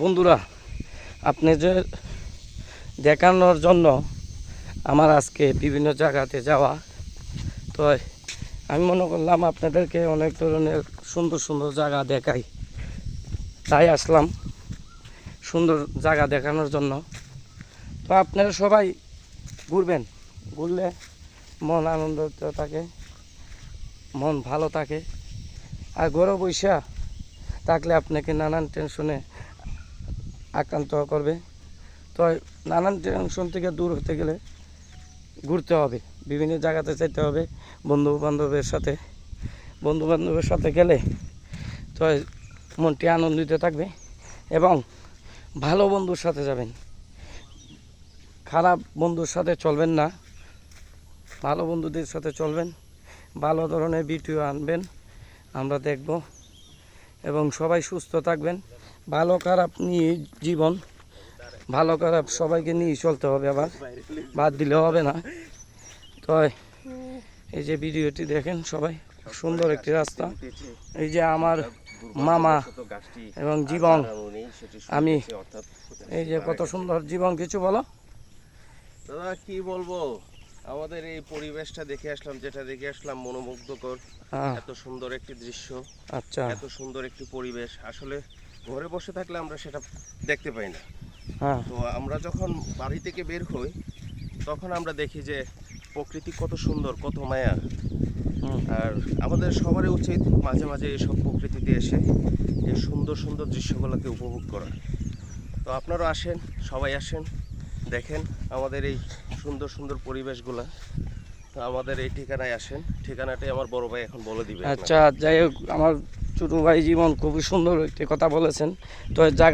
বন্ধুরা, আপনি যে দেখানোর জন্য আমার আজকে বিভিন্ন জায়গাতে যাওয়া, তো আমি মনে করলাম আপনাদেরকে অনেক ধরনের সুন্দর সুন্দর জায়গা দেখাই, তাই আসলাম সুন্দর জায়গা দেখানোর জন্য। তো আপনারা সবাই ঘুরবেন, ঘুরলে মন আনন্দিত থাকে, মন ভালো থাকে। আর ঘরে বৈশা থাকলে আপনাকে নানান টেনশনে আক্রান্ত করবে। তো নানান টেনশন থেকে দূর হতে গেলে ঘুরতে হবে, বিভিন্ন জায়গাতে যেতে হবে বন্ধু বান্ধবের সাথে গেলে তো মনটি আনন্দিত থাকবে এবং ভালো বন্ধুর সাথে যাবেন, খারাপ বন্ধুর সাথে চলবেন না, ভালো বন্ধুদের সাথে চলবেন। ভালো ধরনের ভিডিও আনবেন, আমরা দেখব এবং সবাই সুস্থ থাকবেন। ভালো খারাপ নিয়ে জীবন, ভালো খারাপ সবাইকে নিয়ে চলতে হবে, আবার বাদ দিলে হবে না। তো এই যে ভিডিওটি দেখেন সবাই, সুন্দর একটি রাস্তা। এই যে আমার মামা এবং জীবন, আমি এই যে কত সুন্দর। জীবন, কিছু বলো। দাদা কি বলবো, আমাদের এই পরিবেশটা দেখে আসলাম, যেটা দেখে আসলাম মনোমুগ্ধকর। এত সুন্দর একটি দৃশ্য, আচ্ছা, এত সুন্দর একটি পরিবেশ, আসলে ঘরে বসে থাকলে আমরা সেটা দেখতে পাই না। হ্যাঁ, তো আমরা যখন বাড়ি থেকে বের হই তখন আমরা দেখি যে প্রকৃতি কত সুন্দর, কত মায়া। আর আমাদের সবারই উচিত মাঝে মাঝে এইসব প্রকৃতিতে এসে এই সুন্দর সুন্দর দৃশ্যগুলোকে উপভোগ করা। তো আপনারা আসেন, সবাই আসেন, দেখেন আমাদের এই সুন্দর সুন্দর পরিবেশগুলো। তো আমাদের এই ঠিকানায় আসেন, ঠিকানাটাই আমার বড় ভাই এখন বলে দিবে। আচ্ছা, যাই হোক, আমার ছোটো ভাই জীবন খুবই সুন্দর একটি কথা বলেছেন। তো জায়গা